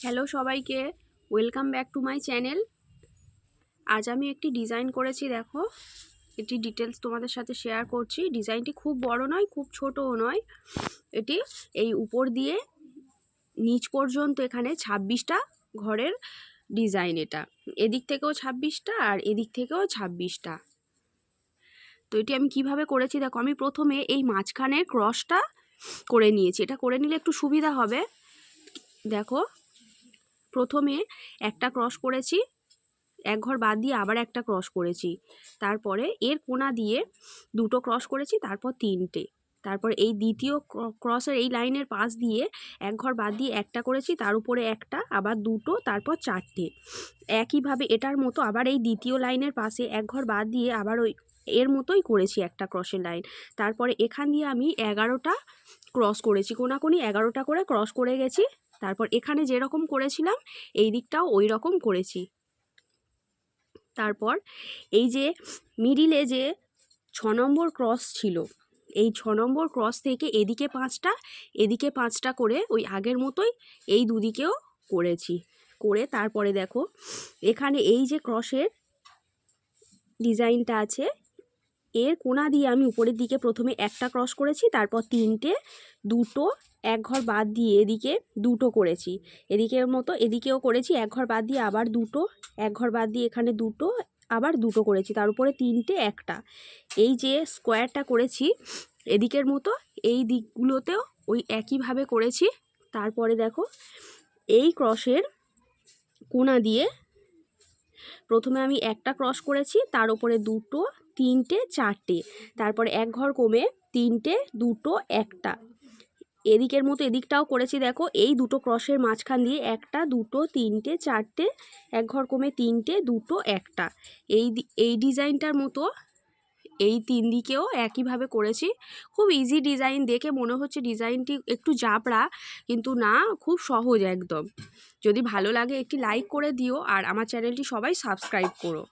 Hello সবাইকে, welcome back to my channel. আজ আমি একটি ডিজাইন করেছি, দেখো এটি ডিটেলস তোমাদের সাথে শেয়ার করছি। ডিজাইনটি খুব বড় নয়, খুব ছোটও নয়। এটি এই উপর দিয়ে নিচ পর্যন্ত এখানে 26টা ঘরের ডিজাইন। এটা এদিক থেকেও 26টা আর এদিক থেকেও 26টা। তো এটি আমি কিভাবে করেছি দেখো, আমি প্রথমে এই মাঝখানের ক্রসটা করে নিয়েছি। এটা করে নিলে একটু সুবিধা হবে। দেখো, প্রথমে একটা ক্রস করেছি, এক ঘর বাদ দিয়ে আবার একটা ক্রস করেছি, তারপরে এর কোণা দিয়ে দুটো ক্রস করেছি, তারপর তিনটে, তারপর এই দ্বিতীয় ক্রসের এই লাইনের পাশ দিয়ে এক ঘর বাদ দিয়ে একটা করেছি, তার উপরে একটা, আবার দুটো, তারপর চারটে। একইভাবে এটার মতো আবার এই দ্বিতীয় লাইনের পাশে এক ঘর বাদ দিয়ে আবার ওই এর মতোই করেছি একটা ক্রসের লাইন। তারপরে এখান দিয়ে আমি 11টা ক্রস করেছি, কোনাকুনি 11টা করে ক্রস করে গেছি। তারপর এখানে যেরকম করেছিলাম এই দিকটাও ওই রকম করেছি। তারপর এই যে মিডিলে যে 6 নম্বর ক্রস ছিল, এই 6 নম্বর ক্রস থেকে এদিকে 5টা এদিকে 5টা করে ওই আগের মতোই এই দুদিকেও করেছি। করে তারপরে দেখো এখানে এই যে ক্রসের ডিজাইনটা আছে, এর কোণা দিয়ে আমি উপরের দিকে প্রথমে একটা ক্রস করেছি, তারপর তিনটে, দুটো, এক ঘর বাদ দিয়ে এদিকে দুটো করেছি, এদিকের মতো এদিকেও করেছি, এক ঘর বাদ দিয়ে আবার দুটো, এক ঘর বাদ দিয়ে এখানে দুটো, আবার দুটো করেছি, তার উপরে তিনটে, একটা। এই যে স্কোয়ারটা করেছি এদিকের মতো, এই দিকগুলোতেও ওই একইভাবে করেছি। তারপরে দেখো এই ক্রসের কোণা দিয়ে প্রথমে আমি একটা ক্রস করেছি, তার উপরে দুটো, তিনটে, চারটে, তারপরে এক ঘর কমে তিনটে, দুটো, একটা। এদিকের মতো এদিকটাও করেছি। দেখো এই দুটো ক্রসের মাঝখান দিয়ে একটা, দুটো, তিনটে, চারটে, এক ঘর কমে তিনটে, দুটো, একটা। এই ডিজাইনটার মতো এই তিন দিকেও একইভাবে করেছি। খুব ইজি ডিজাইন, দেখে মনে হচ্ছে ডিজাইনটি একটু জাবড়া, কিন্তু না, খুব সহজ একদম। যদি ভালো লাগে একটি লাইক করে দিও, আর আমার চ্যানেলটি সবাই সাবস্ক্রাইব করো।